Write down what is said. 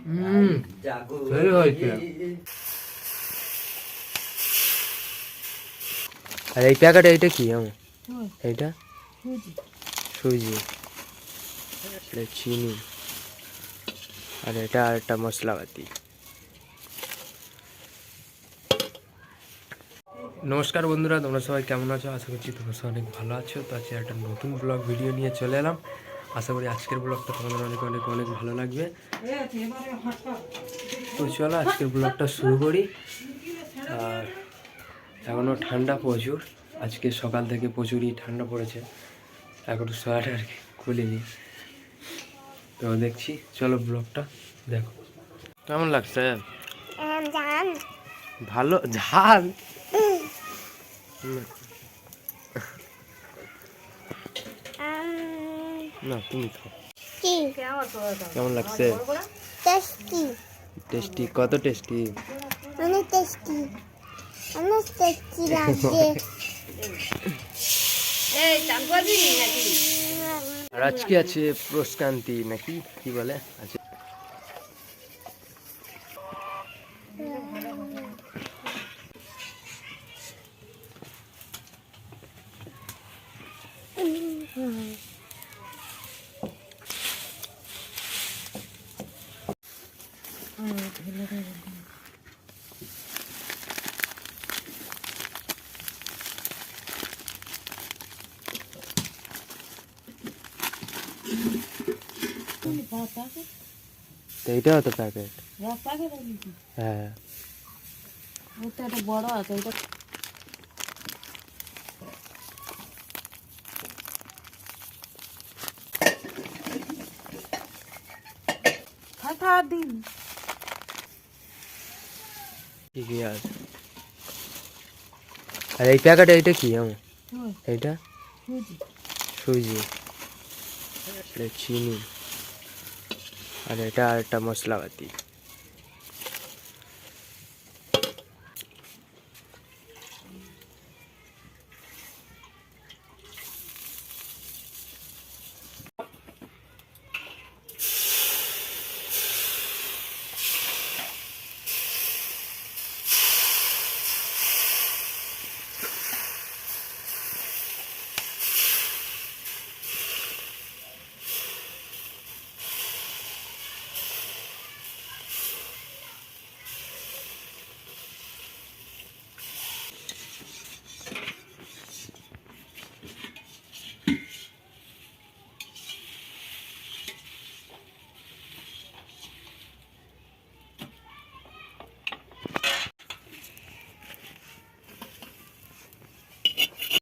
Heavy হয়েছে। আর এই packet এইটা কি আমার এইটা সুজি, এটা চিনি, আর এটা আর একটা মশলাপাতি। নমস্কার বন্ধুরা, তোমরা সবাই কেমন আছো? আশা করছি তোমরা সবাই অনেক ভালো আছো। তো আজকে একটা নতুন ব্লগ ভিডিও নিয়ে চলে এলাম। আশা করি আজকের ব্লগটা তোমাদের অনেক অনেক অনেক ভালো লাগবে। তো চলো আজকের ব্লগটা শুরু করি। আর এখনও ঠান্ডা প্রচুর, আজকে সকাল থেকে প্রচুরই ঠান্ডা পড়েছে। এখনও সোয়েটার খুলিনি। তো দেখছি, চলো ব্লগটা দেখো। কেমন লাগছে? ভালো ঝাল। না তুমি খাও। কেমন লাগছে? টেস্টি। টেস্টি? কত টেস্টি? অনেক টেস্টি, অনেক টেস্টি লাগছে। আর আজকে আছে প্রস্কান্তি নাকি কি বলে আছে। তো এইটাও তো প্যাকেট। হ্যাঁ বড় আছে এটা। দিন ঠিকই আছে। আর এই প্যাকেট এইটা কি আমার এইটা সুজি, এটা চিনি, আর এটা আর একটা মশলাপাতি।